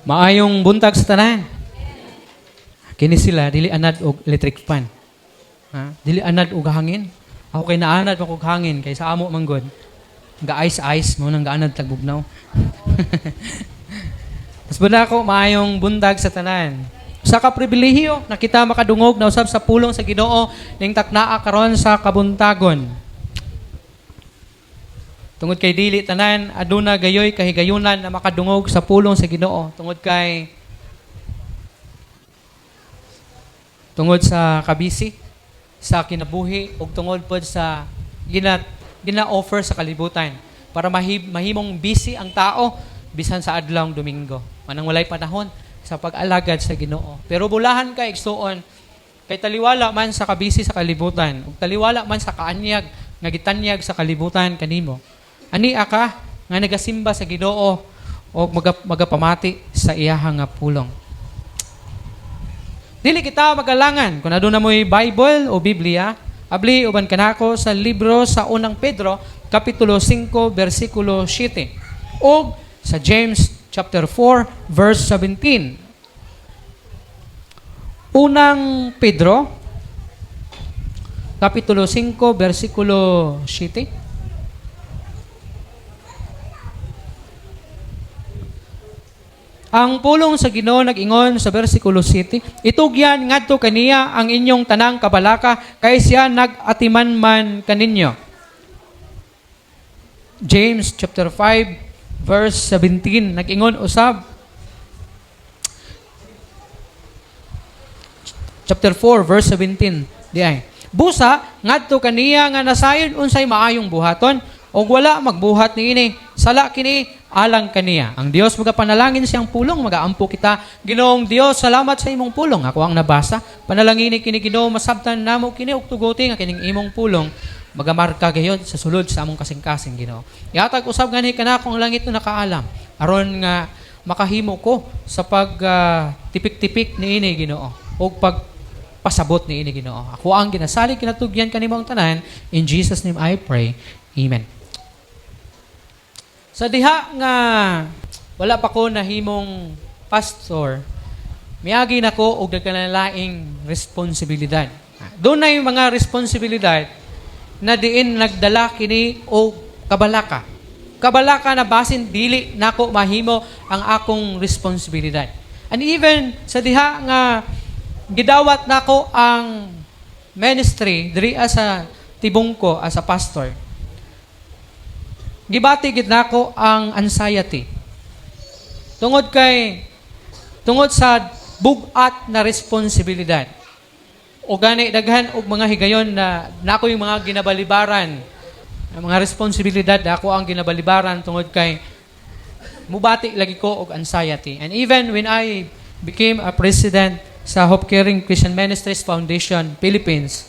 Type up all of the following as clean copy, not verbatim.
Maayong buntag sa tanan. Kini sila dili anad og electric fan. Ha? Dili anad og hangin. Ako kay naanad pa kog hangin kay sa amo man god. Ga ice mo nang gaanad tagbugnaw. Mas bala ko maayong buntag sa tanan. Sa ka pribilehiyo na kita makadungog na usab sa pulong sa Ginoo ning taknaa karon sa kabuntagon. Tungod kay dili tanan aduna gayoy kahigayunan na makadungog sa pulong sa Ginoo tungod sa kabisi sa kinabuhi ug tungod pod sa gina-offer sa kalibutan para mahimong busy ang tao bisan sa adlawng Domingo. Manang walay panahon sa pag-alagad sa Ginoo. Pero bulahan ka igsuon kay taliwala man sa kabisi sa kalibutan ug taliwala man sa kaanyag nga gitanyag sa kalibutan kanimo. Ani aka nga nagasimba sa Ginoo o magapamati sa iyahang nga pulong. Dili kita magalangan kung aduna mo'y Bible o Biblia, abli uban kanako sa libro sa unang Pedro, kapitulo 5, versikulo 7. O sa James chapter 4, verse 17. Unang Pedro, kapitulo 5, versikulo 7. Ang pulong sa Ginoo nag-ingon sa bersikulo 7, itugyan ngadto kaniya ang inyong tanang kabalaka kay siya nag-atiman man kaninyo. James chapter 5 verse 17 nag-ingon usab. Chapter 4 verse 17 diay. Busa ngadto kaniya nga nasayon unsay maayong buhaton og wala magbuhat niini sala kini alang kaniya. Ang Dios magapanalangin siyang pulong, magaampo kita. Ginoong Dios, salamat sa imong pulong. Ako ang nabasa. Panalangin kini Ginoo masabtan namo kini og tuguti nga kining imong pulong magamarka gayud sa sulod sa among kasing-kasing Ginoo. Ihatag usab gani kanako ang langit na nakaalam aron nga makahimo ko sa pag tipik-tipik niini Ginoo og pagpasabot niini Ginoo. Ako ang ginasalig kinatugyan kanimo ang tanan. In Jesus name I pray. Amen. Sa diha nga wala pa ko nahimong pastor, miagi nako og dagkanalaing responsibilidad. Doon na yung mga responsibilidad na diin nagdala kini og kabalaka. Kabalaka na basin dili nako mahimo ang akong responsibilidad. And even sa diha nga gidawat nako ang ministry diri sa tibong ko as a pastor. Gibati gid nako ang anxiety. Tungod sa bugat na responsibilidad. O gani daghan og mga higayon na nako yung mga ginabalibaran. Ang mga responsibilidad ako ang ginabalibaran tungod kay mubati lagi ko og anxiety. And even when I became a president sa Hope Caring Christian Ministries Foundation Philippines,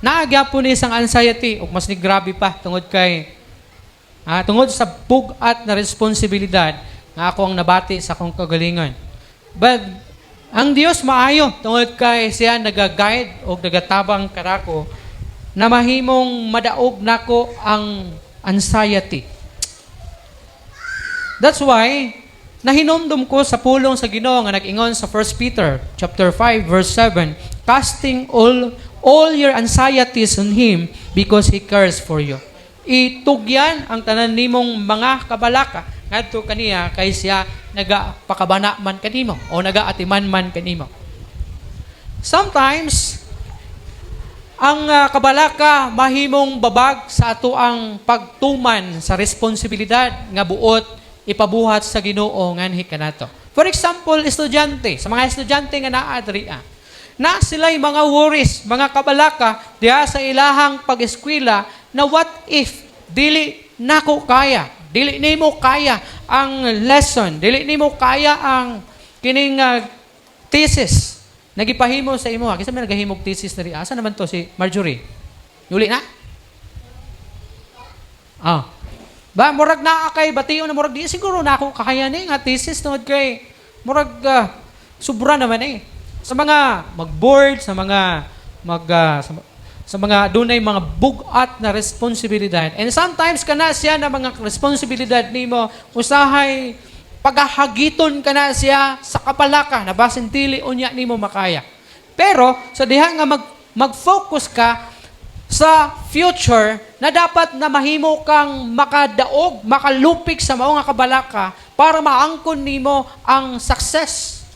naagyapo ni isang anxiety ug mas ni grabe pa tungod sa bugat na responsibilidad nga ako ang nabati sa akong kagalingon. But ang Dios maayo tungod kay siya naga-guide o nagatabang karako na mahimong madaog nako ang anxiety. That's why nahinumdum ko sa pulong sa Ginoo nga nag-ingon sa 1 Peter chapter 5 verse 7, casting all your anxieties on him because he cares for you. Itugyan ang tanan nimong mga kabalaka ngadto kaniya kay siya nagapakabana man kanimo o nagaatiman man kanimo. Sometimes ang kabalaka mahimong babag sa ato ang pagtuman sa responsibilidad nga buot ipabuhat sa Ginoo nganhi kanato. For example, estudyante, sa mga estudyante nga naa diri na sila'y mga worries, mga kabalaka diha sa ilahang pag-eskwela na what if dili nako kaya, dili nimo kaya ang lesson, dili nimo kaya ang kining thesis nagipahimo sa imo. Kinsa man nagahimog thesis diri? Asa naman to si Marjorie? Yuli na? Ba murag naa kay bation na murag di siguro nako kaya ni nga thesis tungod kay murag sobra naman sa mga mag-board, sa mga dunay mga bugat na responsibilidad. And sometimes kana siya na mga responsibilidad nimo usahay pagahagiton ka na siya sa kabalaka na basin dili unya nimo makaya. Pero sa diha nga mag-focus ka sa future na dapat na mahimo kang makadaog, makalupik sa mao nga kabalaka para maangkon nimo ang success.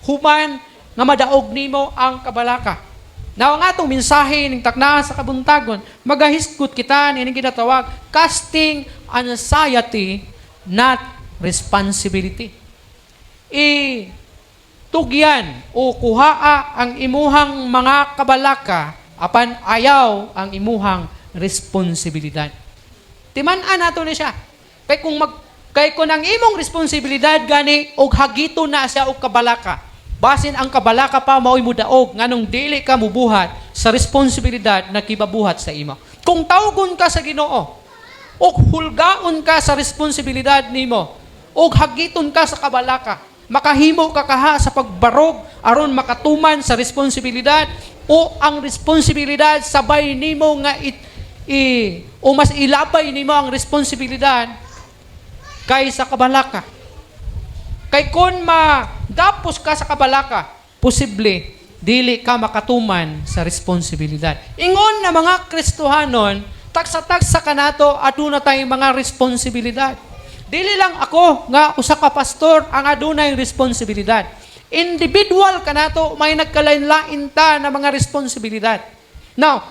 Human nga madaog nimo ang kabalaka. Now, ang atong mensahe ng takna sa kabuntagon, magahisgot kita nining ginatawag, casting anxiety, not responsibility. Tugyan o kuhaa ang imuhang mga kabalaka apan ayaw ang imuhang responsibilidad. Timan-an nato ni siya. Kay kung ang imong responsibilidad gani og hagito na siya og kabalaka. Basin ang kabalaka pa mao'y mudaog nganong dili ka mubuhat sa responsibilidad na kibabuhat sa imo. Kung tawgon ka sa Ginoo og hulgaon ka sa responsibilidad nimo og hagiton ka sa kabalaka, makahimo ka kaha sa pagbarog aron makatuman sa responsibilidad o ang responsibilidad sabay nimo nga o mas ilabay nimo ang responsibilidad kaysa kabalaka. Kay kun magapos ka sa kabalaka, posible dili ka makatuman sa responsibilidad. Ingon na mga Kristohanon, tagsa-tagsa ka nato aduna tayong mga responsibilidad. Dili lang ako nga usa ka pastor ang adunay responsibilidad. Individual ka nato may nagkalain-lain ta na mga responsibilidad. Now,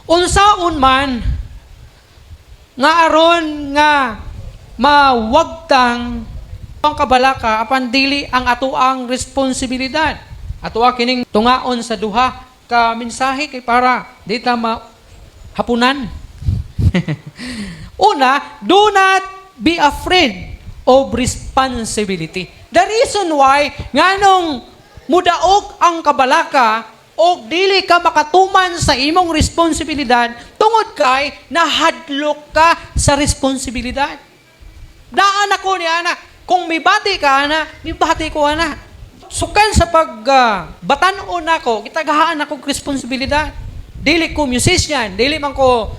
unsaon man nga aron nga mawagtang ang kabalaka apan dili ang atoang responsibilidad. Atoa kining tungaon sa duha ka mensahe kay para dita hapunan. Una, do not be afraid of responsibility. The reason why nganong mudaog ang kabalaka o dili ka makatuman sa imong responsibilidad tungod kay nahadlok ka sa responsibilidad. Daan ako ni ana. Kung mibati ka, ana, mibati ko, ana. Sukan sa batanon ako, kitagahaan ako responsibilidad. Dili ko musician, dili man ko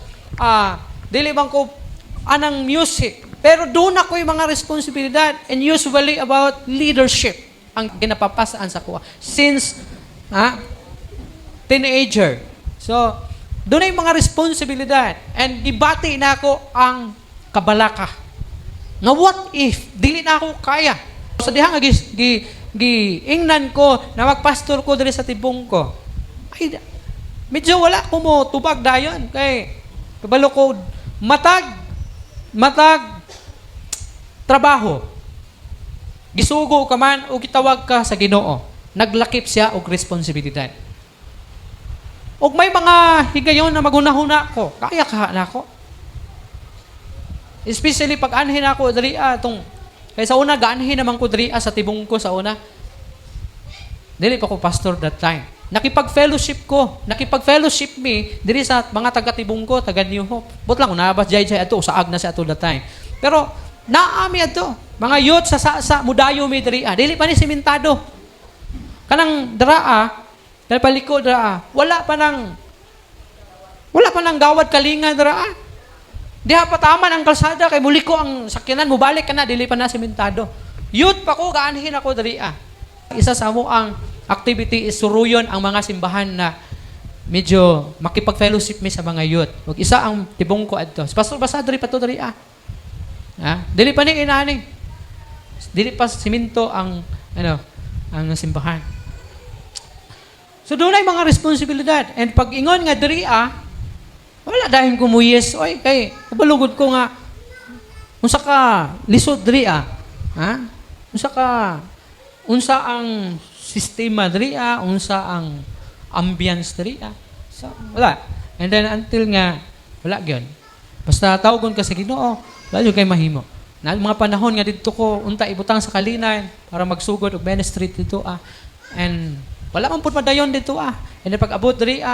anang music. Pero doon ako yung mga responsibilidad and usually about leadership ang ginapapasaan sa kuha. Since teenager. So, doon na yung mga responsibilidad and gibati na ako ang kabalaka. Nga what if, dili na ako kaya. Sa diha nga giingnan ko na magpastor ko diri sa tibong ko. Ay, medyo wala ko mo tubag dayon. Kay, kabalo ko, matag trabaho. Gisugo ka man o gitawag ka sa Ginoo. Naglakip siya og responsibilidad. Og may mga higayon na magunahuna ko. Kaya ka na ako. Especially pag anhin ako diri kaya sa una gaanhin naman ko diri sa tibong ko sa una. Dili pa ko pastor that time. Nakipag-fellowship me diri sa mga taga-tibong ko, taga New Hope. But lang nabas jay ato saag na siya ato that time. Pero naami ato, mga youth sa mudayo mi diri. Dili pa ni simentado. Kanang dahil paliko wala pa nang gawad kalinga draa. Diha pataman ang kalsada kay muli ko ang sakyanan mo balik ka na dili pa na sementado. Youth pa ko gaanhin ako diri. Isa sa amo ang activity is suruyon ang mga simbahan na medyo makipag-fellowship mi sa mga youth. Ug isa ang tibong ko adto. Pastor basa diri pa to diri. Dili pa ni inani. Dili pa simento ang simbahan. So doon ay mga responsibilidad and pag ingon nga diri wala dahil kumuyes. Oy, kay, nabalugod ko nga, unsa ka lisod diri unsa ang sistema diri unsa ang ambience diri So, wala. And then, until nga, wala gyon. Basta tawgon ka sa Ginoo, wala yun kay mahimo. Na mga panahon nga dito ko, unta ibutang sa kalinan para magsugod og ministry dito And, wala man pud madayon dito And then, pag abot diri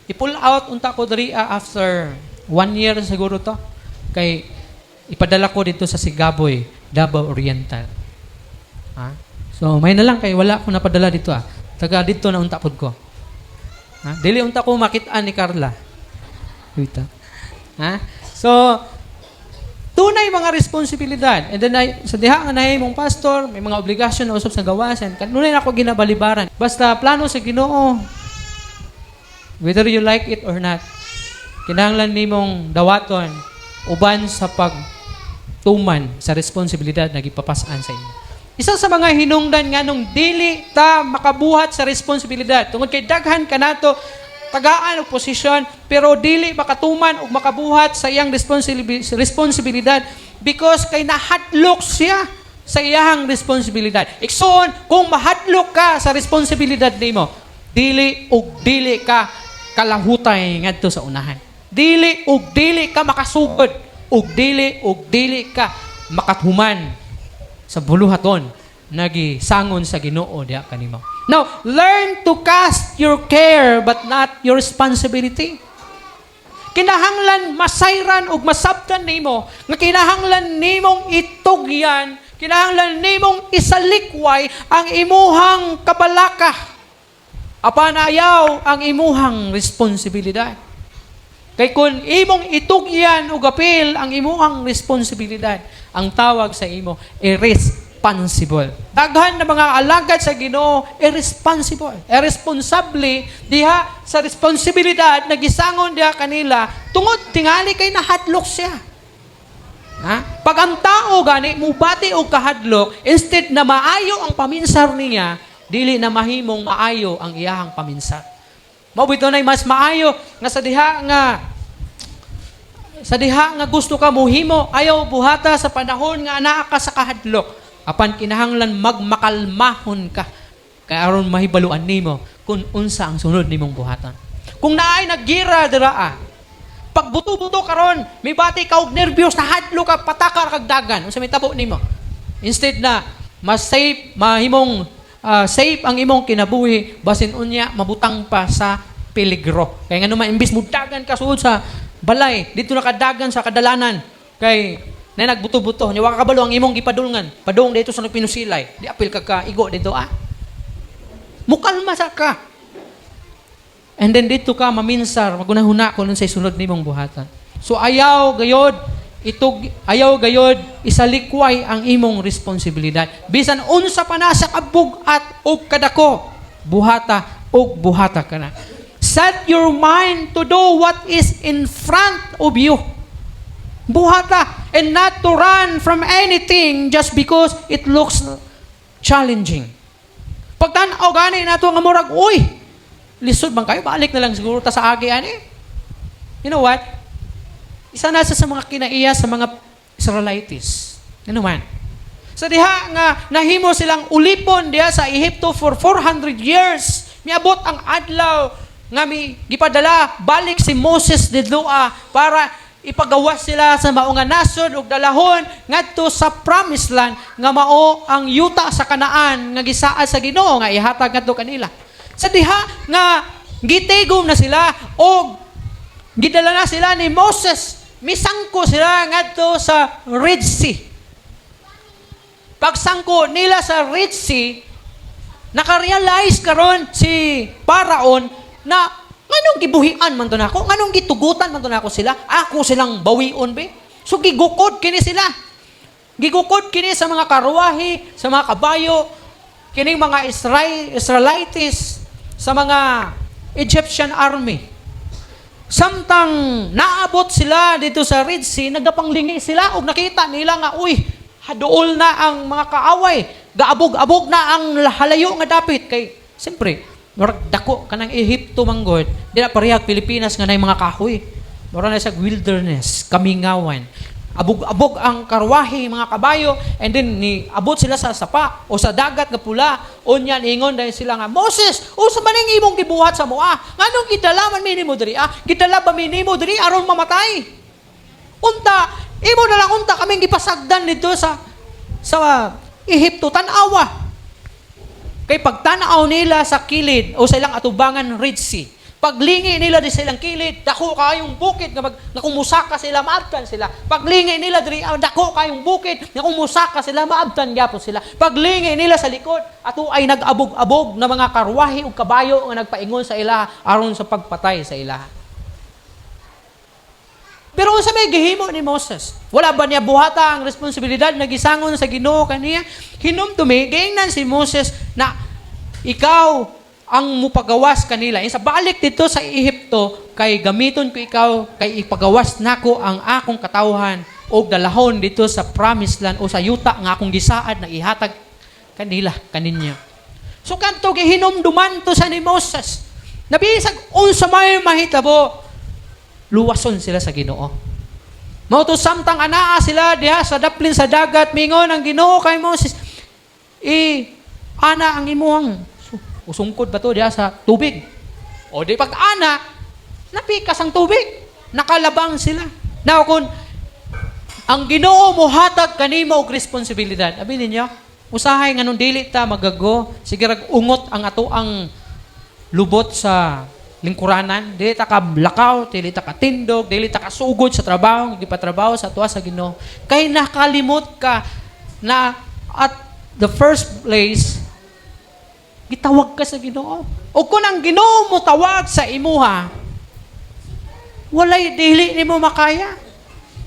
i-pull out unta ko diri after 1 year siguro to. Kay ipadala ko dito sa Sigaboy, Davao Oriental. So may na lang kay wala ko napadala dito Taga dito na unta pod ko. Dili unta ko makit-an ni Carla. Wait So Tunay mga responsibilidad. And then sa diha nga nahay mong pastor, may mga obligasyon na usab sa gawasan. Kanunay na ako ginabalibaran. Basta plano sa Ginoo, whether you like it or not, kinahanglan nimong dawaton uban sa pagtuman sa responsibilidad na gipapasaan sa inyo. Isa sa mga hinungdan nga nung dili ta makabuhat sa responsibilidad. Tungod kay daghan kanato tagaan og posisyon pero dili makatuman og makabuhat sa iyang responsibilidad because kay nahadlok siya sa iyang responsibilidad. Ikson, kung mahadlok ka sa responsibilidad nimo, dili ka kalahutay ngadto sa unahan. Dili ka makasugod ug dili ka makathuman sa buluhaton nagisangon sa Ginoo diha kanimo. Now, learn to cast your care but not your responsibility. Kinahanglan masayran ug masabtan nimo nga kinahanglan nimong itugyan, kinahanglan nimong isalikway ang imuhang kabalaka. Apan ayaw ang imuhang responsibilidad. Kay kung imong itugyan ug apil ang imuhang responsibilidad, ang tawag sa imo irresponsible. Daghan na mga alagad sa Ginoo irresponsible. Irresponsable diha sa responsibilidad na gisangon diha kanila tungod tingali kay nahadlok siya. Ha? Pag ang tao gani mubati og kahadlok, instead na maayo ang paminsar niya, dili na mahimong maayo ang iyahang paminsar. Mao bitaw nay mas maayo nga sa diha nga gusto ka mohimo, ayaw buhata sa panahon nga anaa ka sa kahadlok. Apan kinahanglan magmakalmahon ka kay aron mahibaluan nimo kung unsa ang sunod nimong buhatan. Kung naay naggira dira, pag buto-buto karon, may bati ka og nervyos, nahadlo ka, patakar kag dagan, unsa may tabo nimo? Instead na mas safe, mahimong safe ang imong kinabuhi, basin unya mabutang pa sa peligro. Kaya nga naman imbis mudagan ka suod sa balay, dito na kadagan sa kadalanan. Kay na nagbuto-buto, ni wa ka kabalo ang imong gipadulngan. Padung dito sa nagpinusilay. Di apil ka igo dito mukalma sa ka. And then dito ka maminsar, magunahuna kung say sunod nimong buhatan. So ayaw gayod isalikway ang imong responsibilidad. Bisan unsa pa na sa kabugat og kadako, buhata ka na. Set your mind to do what is in front of you. Buhata and not to run from anything just because it looks challenging. Pagtanaw gani nato nga murag, uy, lisod bang kayo? Balik na lang siguro ta sa agi ani. You know what? Isa na sa mga kinaiya sa mga Israelites. Ano man? Sa diha nga nahimo silang ulipon diha sa Ehipto for 400 years. Miabot ang adlaw nga gipadala balik si Moses didto para ipagawas sila sa maong nasod ug dalahon ngadto sa promised land nga mao ang yuta sa Kanaan nga gisaad sa Ginoo nga ihatag ngadto kanila. Sa diha nga gitigom na sila og gidala na sila ni Moses, misangko sila ngadto sa Red Sea. Pagsangko nila sa Red Sea, nakarealize karon si Paraon na nganong gibuhian man to nako, nganong gitugutan man to nako sila, ako silang bawion be. So gigukod kini sila. Gigukod kini sa mga karwahe, sa mga kabayo, kining mga Israelites, sa mga Egyptian army. Samtang naabot sila dito sa Red Sea, nagapanglingi sila ug nakita nila nga, uy, haduol na ang mga kaaway, gaabog-abog na ang halayo nga dapit. Kay, siyempre, murag dako kanang Ehipto manggod, di na parehag Pilipinas nga nay mga kahoy. Mura na sa wilderness, kamingawan. Abog-abog ang karwahe, mga kabayo, and then abot sila sa sapa o sa dagat nga pula. Unya ingon dahil sila nga, Moses, usa man ning imong gibuhat sa moa? Nganong gidala man minimo diri? Gidala ba minimo diri aron mamatay? Unta, imo na lang unta kaming gipasagdan dito sa Ehipto, tan-awa. Kay pagtanaw nila sa kilid o sa ilang atubangan Red Sea, paglingi nila di sa ilang kilid, dako kayong bukid nga kumusaka sila, maabtan sila. Paglingi nila diri, dako kayong bukid nga kumusaka sila, maabtan gyapon sila. Paglingi nila sa likod, ato ay nag-abog-abog na mga karwahe ug kabayo nga nagpaingon sa ilaha aron sa pagpatay sa ilaha. Pero sa may gihimo ni Moses, wala ba niya buhata ang responsibilidad na gisangon sa Ginoo kaniya? Hinumdumi, gaingnan si Moses na ikaw ang mupagawas kanila. Sa balik dito sa Ehipto, kay gamiton ko ikaw, kay ipagawas nako ang akong katawhan o dalahon dito sa promised land o sa yuta nga akong gisaad na ihatag kanila, kaninya. So kanto gihinumduman to sa ni Moses. Nabisag unsa may mahitabo, luwason sila sa Ginoo. Mao to samtang anaa sila diha sa daplin sa dagat, mingon ang Ginoo kay Moses, ana ang imuhang usungkod ba to diha sa tubig? O di pag ana, napikas ang tubig. Nakalabang sila. Now kung ang Ginoo mo hatag kanimo og responsibilidad, abi ninyo, usahay nganong dili ta magago, sige rag ungot ang ato ang lubot sa lingkuranan, dili ta ka lakaw, dili ta ka tindog, dili ta ka sugod sa trabaho, hindi pa trabaho sa tuwa sa Ginoo. Kay nakalimot ka na at the first place, gitawag ka sa Ginoo. O kung ang Ginoo mo tawag sa imuha, walay dili nimo makaya.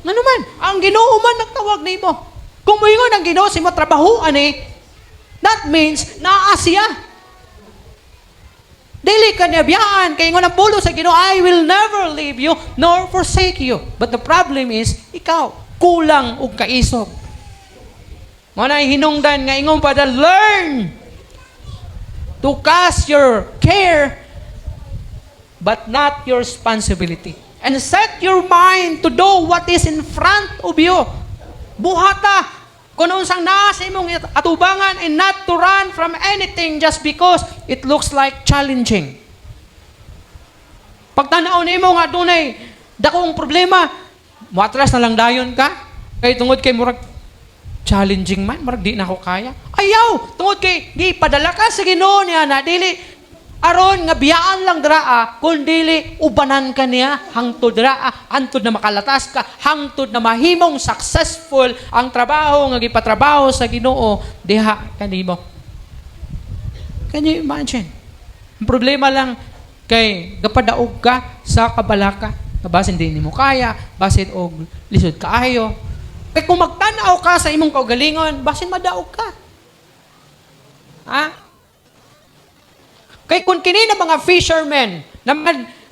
Nga naman, ang Ginoo man nagtawag nimo. Kung moingon ang Ginoo si mo trabahoan that means naa siya. Dili ka niya biyaan, kaya nga napulo sa Ginoo, I will never leave you nor forsake you. But the problem is, ikaw, kulang og kaisog. Mo na hinungdan nga ingon pa, learn to cast your care but not your responsibility. And set your mind to do what is in front of you. Buhata kung unsang naa sa imong atubangan and not to run from anything just because it looks like challenging. Pagtanaw nimo nga dunay dakong problema, muatras na lang dayon ka. Kay tungod kay murag challenging man, murag di na ako kaya. Ayaw, tungod kay di padala ka sa Ginoo niya na dili aron nga biyaan lang draa, kun dili ubanan ka niya hangtod draa, hangtod na makalatas ka, hangtod na mahimong successful ang trabaho nga gipatrabaho sa Ginoo diha kanimo. Can you imagine? Ang problema lang kay gapadaog ka sa kabalaka, basin di nimo kaya, basin og lisod kaayo. Kay kung magtanaw ka sa imong kaugalingon, basin madaog ka. Ha? Kay kung kini na mga fishermen, na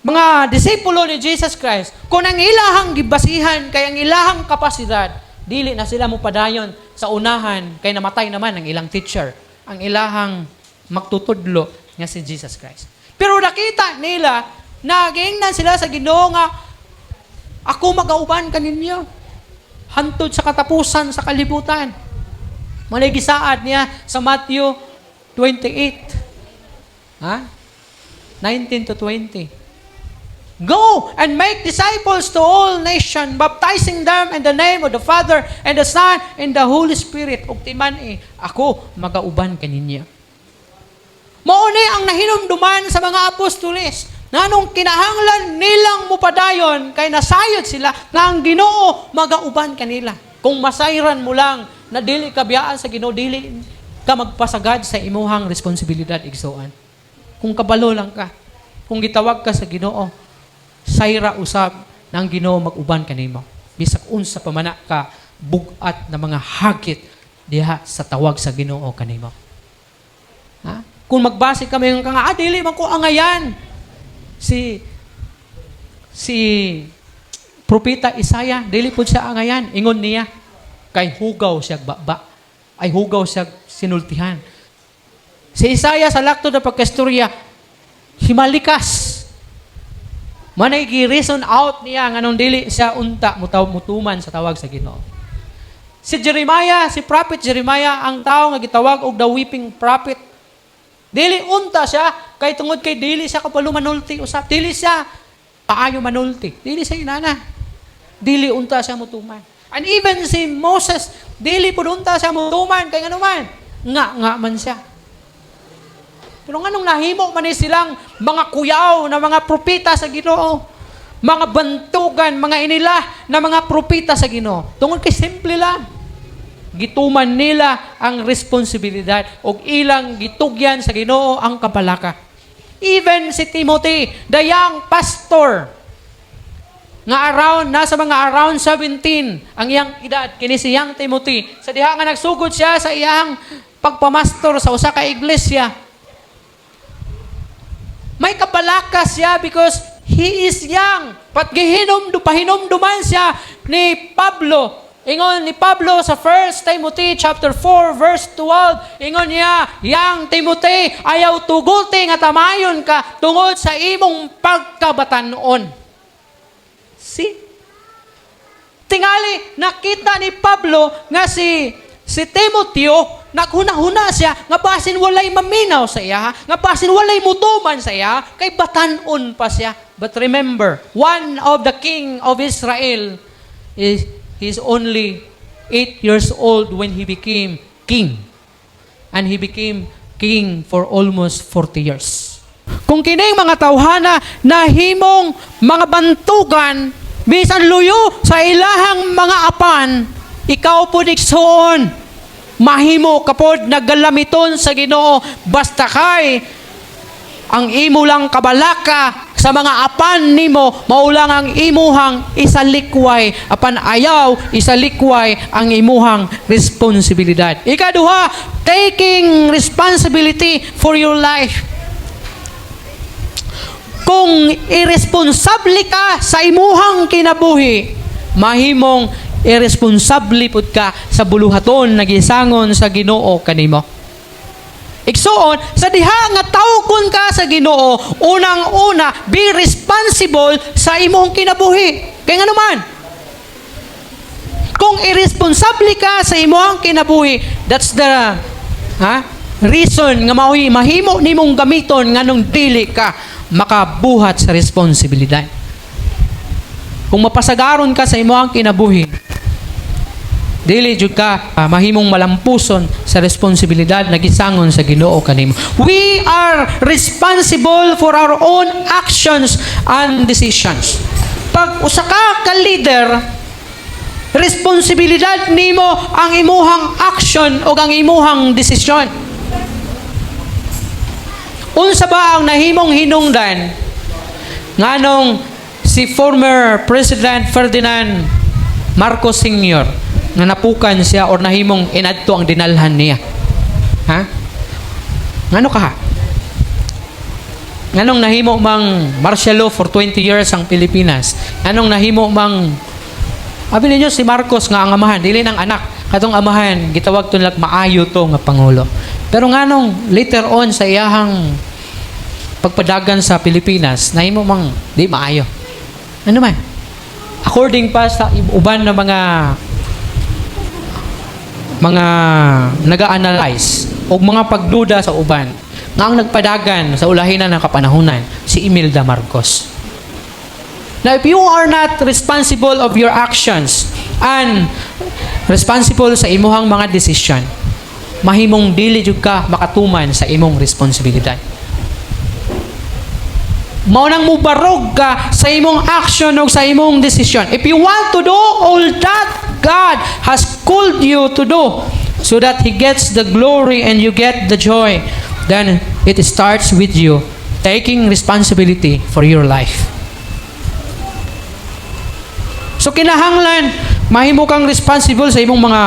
mga disipulo ni Jesus Christ, kung ang ilahang gibasihan, kay ang ilahang kapasidad, dili na sila mo padayon sa unahan, kay namatay naman ang ilang teacher, ang ilahang magtutudlo nga si Jesus Christ. Pero nakita nila, nagingnan sila sa Ginoo nga, ako magauban kaninyo, hantod sa katapusan sa kalibutan. Maligisaad niya sa Matthew 28. 19 to 20. Go and make disciples to all nations, baptizing them in the name of the Father and the Son and the Holy Spirit. Ug timan ako magauban kaninyo. Mao ni ang nahinumduman sa mga apostoles. Nanong kinahanglan nilang mupadayon kay nasayod sila nga ang Ginoo magauban kanila. Kung masayran mo lang na dili ka biyaan sa Ginoo, dili ka magpasagad sa imuhang responsibilidad igsoon. Kung kabalo lang ka, kung gitawag ka sa Ginoo, sayra usab ng Ginoo mag-uban kanimo. Bisag unsa pa man ka bugat na mga hagit diha sa tawag sa Ginoo kanimo. Ha? Kung magbase kami ng kanga, dili man ko angayan. Si propeta Isaiah, dili pud siya angayan. Ingon niya, kay hugaw siya baba. Ay hugaw siya sinultihan. Si Isaiah sa lakto na pagkastorya, himalikas. Manay gi-reason out niya nga nung dili siya unta mutuman sa tawag sa Ginoo. Si Jeremiah, si prophet Jeremiah, ang tao nga gitawag og the weeping prophet. Dili unta siya kay tungod kay dili siya kapalo manulti usap. Dili siya paayo manulti. Dili siya inana. Dili unta siya mutuman. And even si Moses, dili pud unta siya mutuman kay nganuman. Nga man siya. Pero nganong nahimo man silang mga kuyaw na mga propeta sa Ginoo, mga bantugan, mga inilah na mga propeta sa Ginoo. Tungod kay simple lang. Gituman nila ang responsibilidad o ilang gitugyan sa Ginoo ang kapalaka. Even si Timothy, the young pastor, nasa mga around 17 ang iyang edad kini si Young Timothy. Sa diha nga nagsugod siya sa iyang pagpamastor sa usa ka iglesia. May kapalakas siya because he is young. Pat pahinumduman siya ni Pablo. Ingon ni Pablo sa 1 Timothy chapter 4 verse 12, ingon niya, Young Timothy, ayaw tuguti nga tamayon ka tungod sa imong pagkabatanon. See? Tingali, nakita ni Pablo nga si Timoteo, naghuna-huna siya, nga basin walay maminaw sa iya, nga basin walay mutuman sa iya, kay batanon pa siya. But remember, one of the king of Israel he's only 8 years old when he became king. And he became king for almost 40 years. Kung kining mga tawhana na himong mga bantugan, bisan luyo sa ilahang mga apan, ikaw po diksoon, mahimo kapod naggalamiton sa Ginoo, basta kay ang imo lang kabalaka sa mga apan nimo maulang ang imuhang isalikway, apan ayaw isalikway ang imuhang responsibilidad. Ikaduha, taking responsibility for your life. Kung irresponsable ka sa imuhang kinabuhi, mahimong irresponsable pud ka sa buluhaton nagisangon sa Ginoo kanimo. Igsoon, sa diha nga tawgon ka sa Ginoo, unang-una, be responsible sa imong kinabuhi. Kaya nga naman, kung irresponsable ka sa imong kinabuhi, that's the reason nga mahimo nimong gamiton nganong dili ka makabuhat sa responsibilidad. Kung mapasagaron ka sa imong kinabuhi, dili jud ka mahimong malampuson sa responsibilidad na gisangon sa Ginoo kanimo. We are responsible for our own actions and decisions. Pag usa ka leader, responsibilidad nimo ang imuhang action o ang imuhang desisyon. Unsa ba ang nahimong hinungdan nganong si former President Ferdinand Marcos Sr. na napukan siya or nahimong inadto ang dinalhan niya? Ngano ka? Nganong nahimo mang martial law for 20 years ang Pilipinas? Nganong nahimo mang abi ninyo si Marcos nga ang amahan, dili nang anak. Katong amahan, gitawag to nila maayo to nga pangulo. Pero nganong later on sa iyahang pagpadagan sa Pilipinas, nahimo mang di maayo. Ano man? According pa sa uban na mga naga-analyze o mga pagduda sa uban nga ang nagpadagan sa ulahinan ng kapanahunan si Imelda Marcos. Now, if you are not responsible of your actions and responsible sa imuhang mga desisyon, mahimong dili jud ka makatuman sa imong responsibilidad. Maunang mubarog ka sa imong action o sa imong desisyon. If you want to do all that God has called you to do so that He gets the glory and you get the joy, then it starts with you taking responsibility for your life. So kinahanglan mahimo kang responsible sa imong mga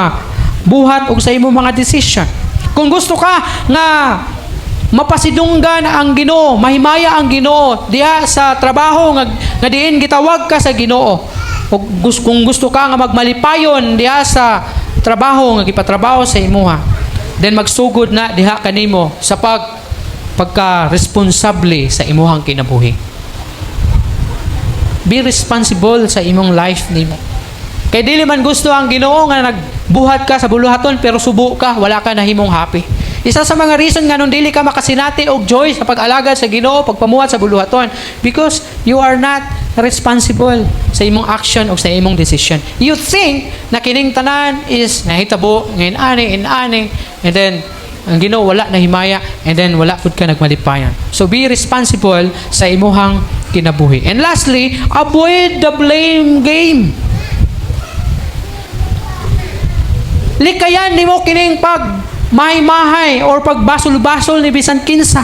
buhat o sa imong mga decision. Kung gusto ka nga mapasidunggan ang Ginoo, mahimaya ang Ginoo diha sa trabaho nga diin gitawag ka sa Ginoo. O kung gusto ka nga magmalipayon diha sa trabaho nga gipatrabaho sa imuha, then magsugod na diha kanimo sa pagka-responsable sa imuhang kinabuhi. Be responsible sa imong life nimo. Kay dili man gusto ang Ginoo nga nagbuhat ka sa buluhaton pero subo ka, wala ka nahimong happy. Isa sa mga reason nga nung dili ka makasinati og joy sa pag-alagad sa Ginoo, pagpamuhat sa buluhaton, because you are not responsible sa imong action o sa imong decision. You think na kining tanan is nahitabo ngayon ani, and then ang Ginoo wala na himaya, and then wala pud ka nagmalipayan. So be responsible sa imuhang kinabuhi. And lastly, avoid the blame game. Likayan nimo kining pag mahay-mahay or pagbasol-basol ni bisan kinsa.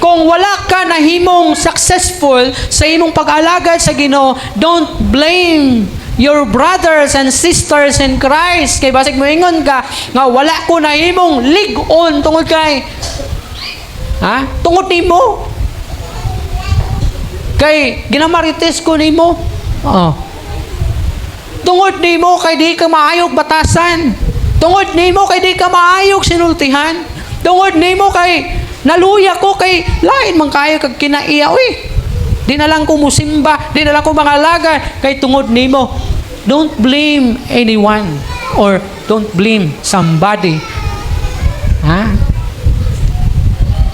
kung wala ka nahimong successful sa imong pag-alagad sa Ginoo, don't blame your brothers and sisters in Christ. Kay basig moingon ka nga wala ko nahimong lig-on tungod kay tungod nimo. Kay ginamarites ko nimo. Tungod nimo kay di ka maayog batasan. Tungod nimo kay di ka maayog sinultihan. Tungod nimo kay naluya ko kay lain man kayo kag kinaiya. Di na lang ko musimba, di na lang ko mangalaga kay tungod nimo. Don't blame anyone or don't blame somebody.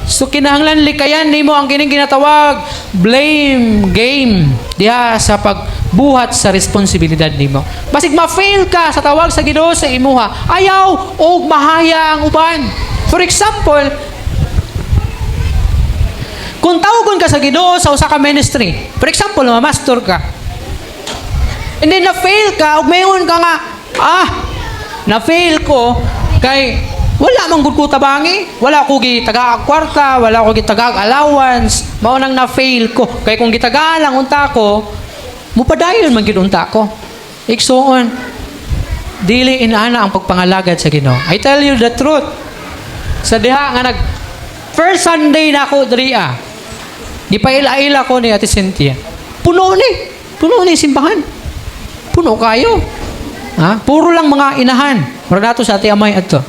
So kinahanglan likayan nimo ang kining ginatawag blame game diha sa pagbuhat sa responsibilidad nimo. Basig ma-fail ka sa tawag sa Ginoo sa imuha, ayaw og mahaya ang uban. For example, kung tawagon ka sa Ginoo sa usa ka ministry, for example, master ka, and then na-fail ka, ug mayon ka nga, na-fail ko, kay wala man gud ko tabangi, wala ko gitagaag kwarta, wala ko gitagaag allowance, mao nang na-fail ko. Kay kung gitagaan lang unta ko, mupadayon man gid unta ko. Igsuon, dili inaana ang pagpangalagad sa Ginoo. I tell you the truth. Sa diha nga first Sunday na ako diriya, gipaila-ila ko ni Ate Cynthia. Puno ni simbahan. Puno kayo. Puro lang mga inahan. Mara nato sa Ate Amay adto.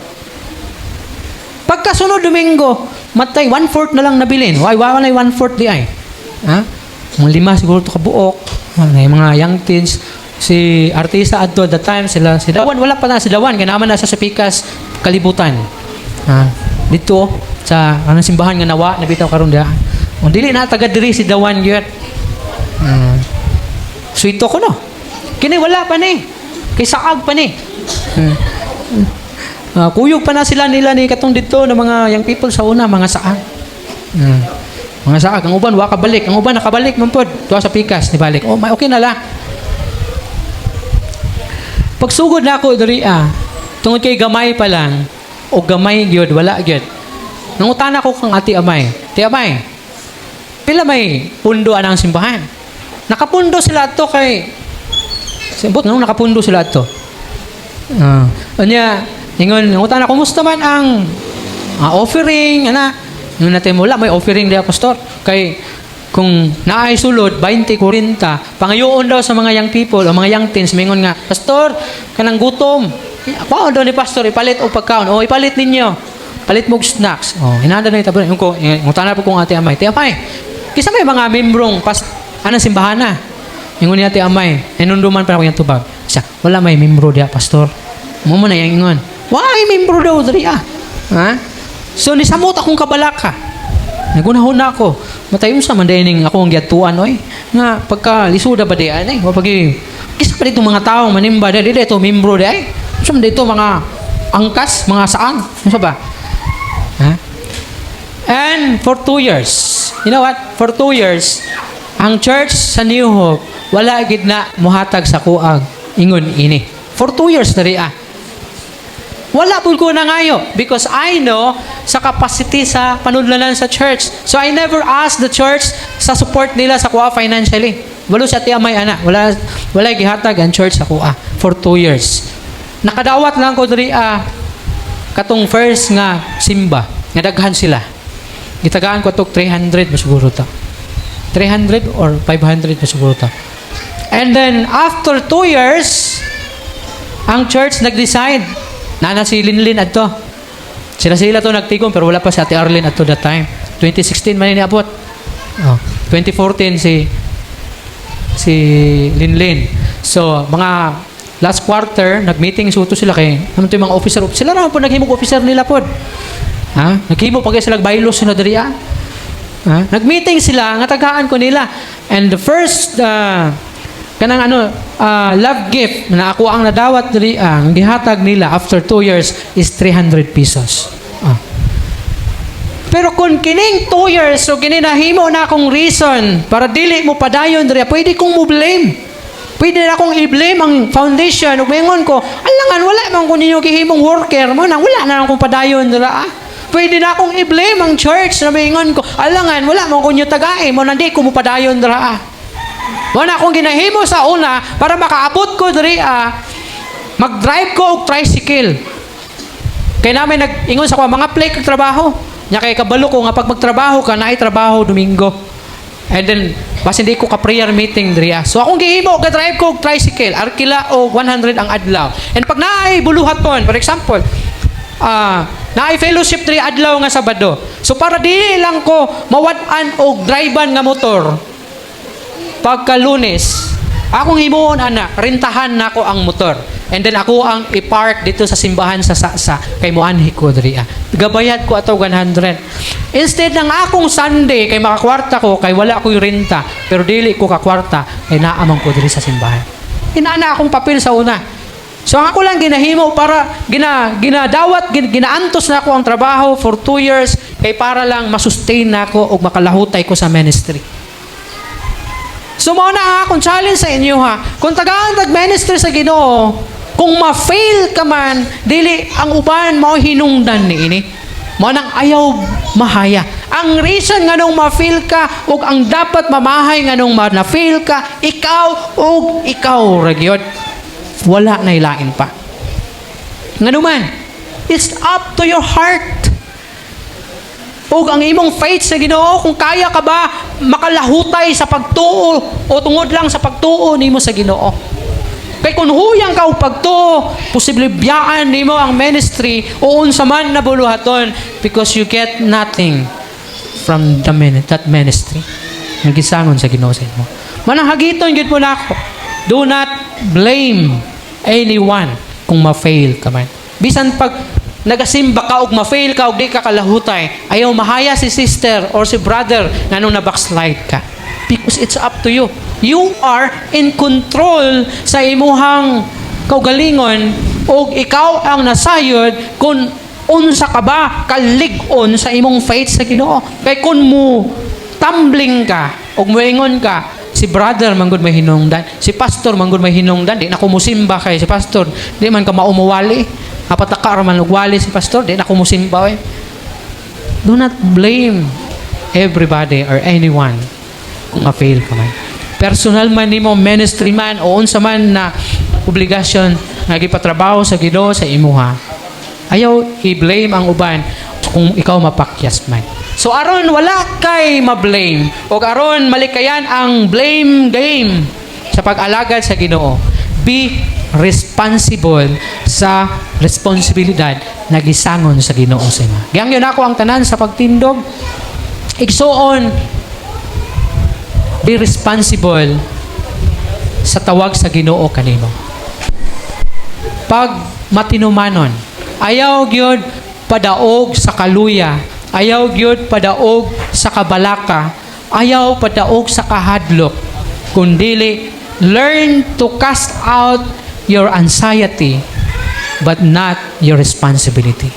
Pagkasunod Domingo, matay 1/4 na lang nabilin. Wala 1/4 di ay. Mga 5 siguro to kabuok. Mga young teens, si artista adto at the time si Dawan, wala pa na si Dawan, kaya naman nasa sa Pikas kalibutan. Dito sa simbahan nga nawa nabitaw karon dia. Dili na taga diri si Dawan gyud. So ito ko no. Kini wala pa ni. Kay saag pa ni. Kuyog pa na sila nila ni katong dito ng mga young people sa una, mga saag. Mga saag, ang uban wa kabalik, ang uban nakabalik man pod tuwa sa Pikas ni balik. Okay na la. Pagsugod na ako diri tungod kay gamay pa lang o gamay gyud wala gyud. Nangutana ko kang Ate Amay. Ate Amay, pila may pundo anang simbahan? Nakapundo sila ato kay sibot nung nakapundo sila ato. Ingon, nangutana kumusta man ang offering Yung natin mula, may offering dia pastor. Kay kung naay sulod 20-40, pangayoon daw sa mga young people o mga young teens, mingon nga, pastor, kanang gutom. Ako daw ni pastor ipalit og pagkaon. Ipalit ninyo. Palit mo snacks. Inanda na itabon. Yung tanap ko kung Ate Amay. Ate Amay, kisa may mga membrong simbahan na. Ingon ni Ate Amay, inunduman pa ako yung tubag. Siya, wala may membro dia pastor. Mo na yang ingon. Why membro daw diri So nisamot akong kabalaka. Nagunahon na ako. Matayon sa mandayining ako ang giatuan nga pagka lisuda ba diyan wapagi kisa pa dito mga tao manimba dito membro di so dito mga angkas, mga saan ano ba? And for 2 years, you know what? For 2 years, ang church sa New Hope wala gid na muhatag sa kuag ingon ini. For 2 years diri wala po ko na ngayo because I know sa capacity sa panudlanan sa church. So I never ask the church sa support nila sa kuha financially. Walo sa Ate Amay wala gihatag ang church sa kuha for 2 years. Nakadawat lang ko diri katong first nga simba nga daghan sila. Gitagaan ko tok 300 masiguro ta. 300 or 500 masiguro ta. And then after 2 years ang church nag-decide na si Linlin adto. Sila to nagtigom pero wala pa si Ate Arlene adto that time. 2016 man ni abot. 2014 si Linlin. So mga last quarter nagmeeting suto sila kay ano to yung mga officer. Sila ra po naghimog officer nila pod. Naghimo pag sila baylos sila diri nagmeeting sila nga tagaan ko nila. And the first kanang love gift na ako ang nadawat diri ang gihatag nila after 2 years is 300 pesos. Pero kung kining 2 years so gininahimo na akong reason para dili mo padayon diri, pwede kong mo blame. Pwede na akong i-blame ang foundation ug mingon ko, alangan wala man ko ninyo gihimong worker mo nang wala na akong padayon dira. pwede na akong i-blame ang church na maingon ko, alangan, wala mo kunyo tagay mo, nandi ko mo padayon dira. Wala akong ginahimo sa una para makaabot ko diri mag-drive ko og tricycle. Kaya namin nag-ingon sa ko, mga play kag trabaho. Nya kay kabalo ko nga pag magtrabaho ka, naay trabaho Domingo. And then, basta hindi ko ka-prayer meeting diri. So akong gihimo, ga-drive ko og tricycle, arkila o 100 ang adlaw. And pag naay buluhaton, for example, naay fellowship diri adlaw nga Sabado. So para dili lang ko mawad-an og drivean nga motor, pagka Lunes, akong himuon rentahan nako ang motor. And then ako ang i-park dito sa simbahan sa Sasa kay moanhi ko diri. Gabayad ko ato 100. Instead ng akong Sunday kay makakwarta ko kay wala ko'y renta, pero dili ko kakwarta kay naamang ko diri sa simbahan. Inaana akong papel sa una. So ako lang ginahimo para ginadawat ginaantos na ako ang trabaho for 2 years kay para lang masustain nako og makalahutay ko sa ministry. So mao na ang akong challenge sa inyo kung tagaan tag-ministry sa Ginoo, kung ma-fail ka man, dili ang uban mao hinungdan niini. Mao nang ayaw mahaya. Ang reason nga nung ma-fail ka ug ang dapat mamahay nga nung na-fail ka, ikaw ra gyud. Wala na ilain pa. Nganuman, it's up to your heart. O ang imong faith sa Ginoo, kung kaya ka ba makalahutay sa pagtuo o tungod lang sa pagtuo nimo sa Ginoo. Kay kung huyang ka og pagtuo, posible biyaan nimo ang ministry o unsa man na buluhaton because you get nothing from that ministry. Nagisangon sa Ginoo sa imo. Manahagiton gyud mo nako. Do not blame anyone kung ma-fail ka man. Bisan pag nagasimba ka og ma-fail ka og di ka kalahutay, ayaw mahaya si sister or si brother nga nung na-backslide ka. Because it's up to you. You are in control sa imuhang kaugalingon og ikaw ang nasayod kung unsa ka ba kalig-on sa imong faith sa Ginoo. Kay kung mo tumbling ka og moingon ka, si brother manggod may hinungdan, si pastor manggod may hinungdan, di na ko musimba kay si pastor, di man ka maumuwali. Apat ka man ugwali si pastor, di na ko musimba. Do not blame everybody or anyone kung ma-fail ka man. Personal man nimo, ministry man o unsa man na obligasyon nga gipatrabaho sa Ginoo sa imuha. Ayaw i-blame ang uban kung ikaw mapakyas man. So aron wala kay ma-blame o aron malikayan ang blame game sa pag-alagad sa Ginoo. Be responsible sa responsibilidad na gisangon sa Ginoo sa imo. Gihangyo nako ang tanan sa pagtindog. Igsuon, be responsible sa tawag sa Ginoo kanimo. Pag matinumanon, ayaw gyud padaog sa kaluya, ayaw gyud padaog sa kabalaka, ayaw padaog sa kahadlok, kundili learn to cast out your anxiety but not your responsibility.